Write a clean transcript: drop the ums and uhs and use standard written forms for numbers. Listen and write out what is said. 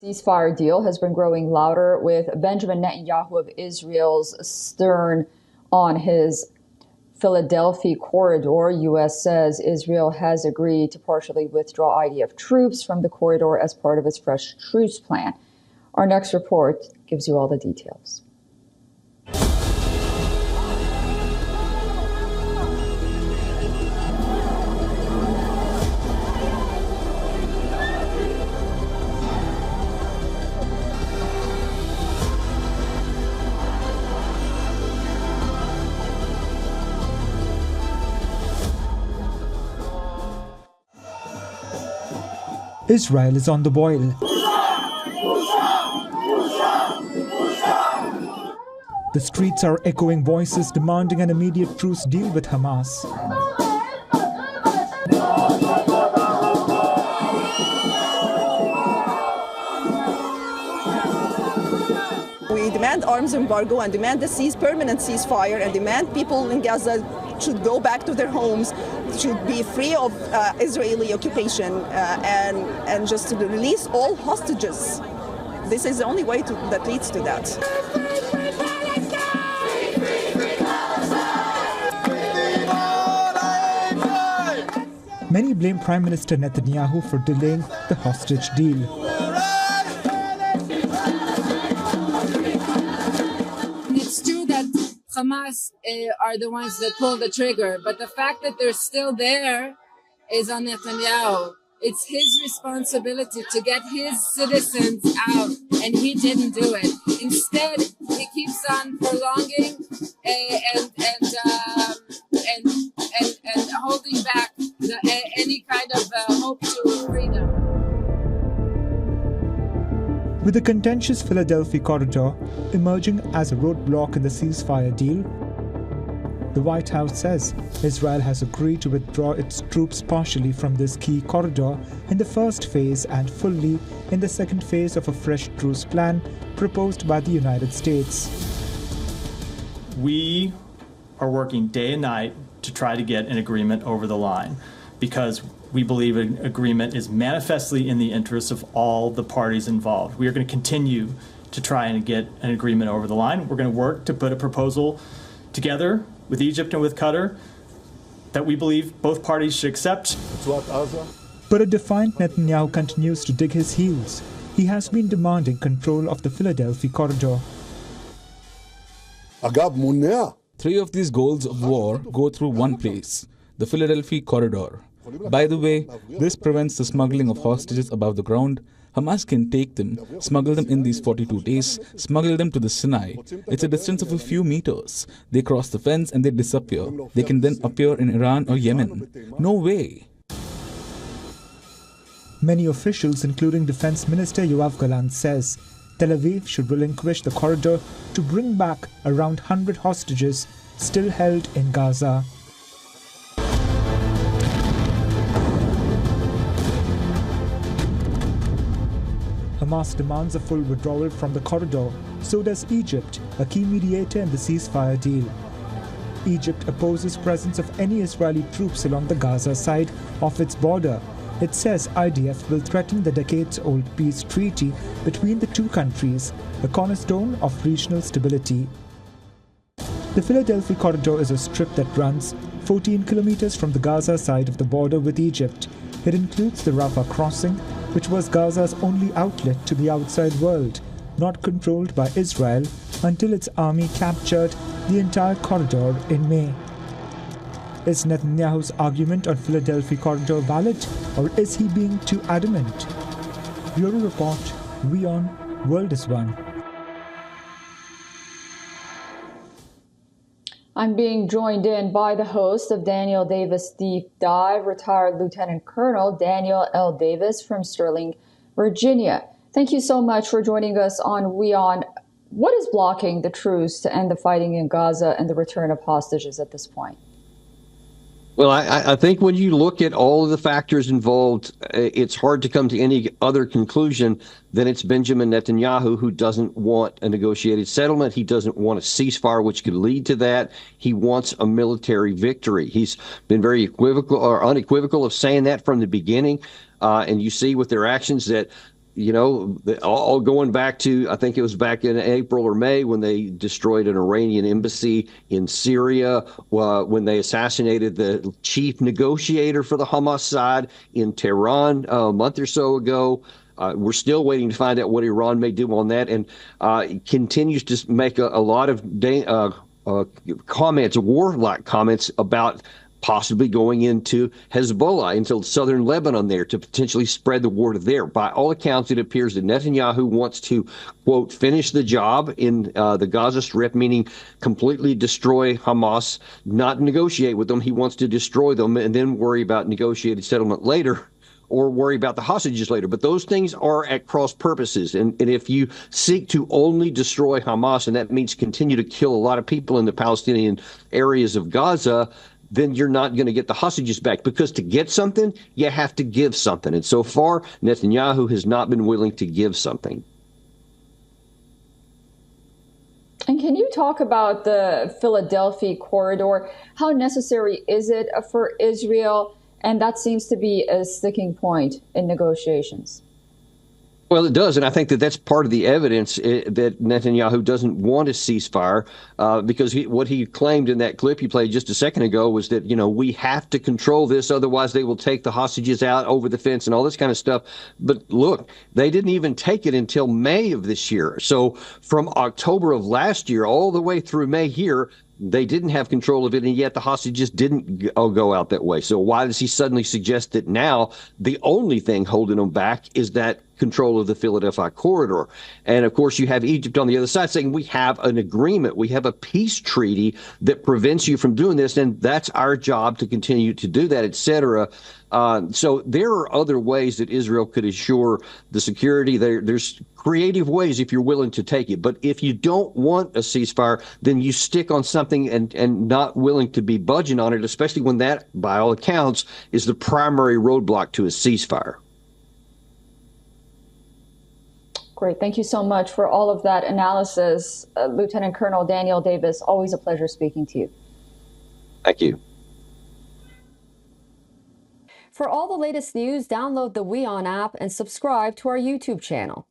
Ceasefire deal has been growing louder, with Benjamin Netanyahu of Israel's stern on his Philadelphia corridor. U.S. says Israel has agreed to partially withdraw IDF troops from the corridor as part of its fresh truce plan. Our next report gives you all the details. Israel is on the boil. The streets are echoing voices demanding an immediate truce deal with Hamas. We demand arms embargo and demand a permanent ceasefire and demand people in Gaza should go back to their homes, should be free of Israeli occupation and just to release all hostages. This is the only way that leads to that. Many blame Prime Minister Netanyahu for delaying the hostage deal. It's true that Hamas are the ones that pull the trigger, but the fact that they're still there is on Netanyahu. It's his responsibility to get his citizens out, and he didn't do it. Instead, he keeps on prolonging and holding back any kind of hope to freedom. With the contentious Philadelphia corridor emerging as a roadblock in the ceasefire deal, the White House says Israel has agreed to withdraw its troops partially from this key corridor in the first phase and fully in the second phase of a fresh truce plan proposed by the United States. We are working day and night to try to get an agreement over the line because we believe an agreement is manifestly in the interests of all the parties involved. We are going to continue to try and get an agreement over the line. We're going to work to put a proposal together with Egypt and with Qatar that we believe both parties should accept. But a defiant Netanyahu continues to dig his heels. He has been demanding control of the Philadelphia corridor. Three of these goals of war go through one place, the Philadelphia corridor. By the way, this prevents the smuggling of hostages above the ground. Hamas can take them, smuggle them in these 42 days, smuggle them to the Sinai. It's a distance of a few meters. They cross the fence and they disappear. They can then appear in Iran or Yemen. No way. Many officials, including Defense Minister Yoav Gallant, says Tel Aviv should relinquish the corridor to bring back around 100 hostages still held in Gaza. Hamas demands a full withdrawal from the corridor. So does Egypt, a key mediator in the ceasefire deal. Egypt opposes presence of any Israeli troops along the Gaza side of its border. It says IDF will threaten the decades-old peace treaty between the two countries, a cornerstone of regional stability. The Philadelphia corridor is a strip that runs 14 kilometers from the Gaza side of the border with Egypt. It includes the Rafah crossing, which was Gaza's only outlet to the outside world, not controlled by Israel until its army captured the entire corridor in May. Is Netanyahu's argument on Philadelphia corridor valid, or is he being too adamant? Bureau Report, WION World is One. I'm being joined in by the host of Daniel Davis Deep Dive, retired Lieutenant Colonel Daniel L. Davis from Sterling, Virginia. Thank you so much for joining us on WION. What is blocking the truce to end the fighting in Gaza and the return of hostages at this point? Well, I think when you look at all of the factors involved, it's hard to come to any other conclusion than it's Benjamin Netanyahu who doesn't want a negotiated settlement. He doesn't want a ceasefire, which could lead to that. He wants a military victory. He's been very equivocal or unequivocal of saying that from the beginning. And you see with their actions that all going back to, I think it was back in April or May when they destroyed an Iranian embassy in Syria, when they assassinated the chief negotiator for the Hamas side in Tehran a month or so ago. We're still waiting to find out what Iran may do on that, and continues to make a lot of comments, warlike comments about possibly going into Hezbollah, into southern Lebanon there to potentially spread the war to there. By all accounts, it appears that Netanyahu wants to, quote, finish the job in the Gaza Strip, meaning completely destroy Hamas, not negotiate with them. He wants to destroy them and then worry about negotiated settlement later, or worry about the hostages later. But those things are at cross purposes. And if you seek to only destroy Hamas, and that means continue to kill a lot of people in the Palestinian areas of Gaza, then you're not going to get the hostages back, because to get something, you have to give something. And so far, Netanyahu has not been willing to give something. And can you talk about the Philadelphia corridor? How necessary is it for Israel? And that seems to be a sticking point in negotiations. Well, it does, and I think that that's part of the evidence that Netanyahu doesn't want a ceasefire, because what he claimed in that clip you played just a second ago was that, we have to control this, otherwise they will take the hostages out over the fence and all this kind of stuff. But look, they didn't even take it until May of this year. So from October of last year all the way through May here, they didn't have control of it, and yet the hostages didn't go out that way. So why does he suddenly suggest that now the only thing holding them back is that control of the Philadelphia corridor? And of course, you have Egypt on the other side saying, we have an agreement, we have a peace treaty that prevents you from doing this, and that's our job to continue to do that, etc. So there are other ways that Israel could assure the security. There's creative ways if you're willing to take it. But if you don't want a ceasefire, then you stick on something and not willing to be budging on it, especially when that, by all accounts, is the primary roadblock to a ceasefire. Great. Thank you so much for all of that analysis, Lieutenant Colonel Daniel Davis. Always a pleasure speaking to you. Thank you. For all the latest news, download the WION app and subscribe to our YouTube channel.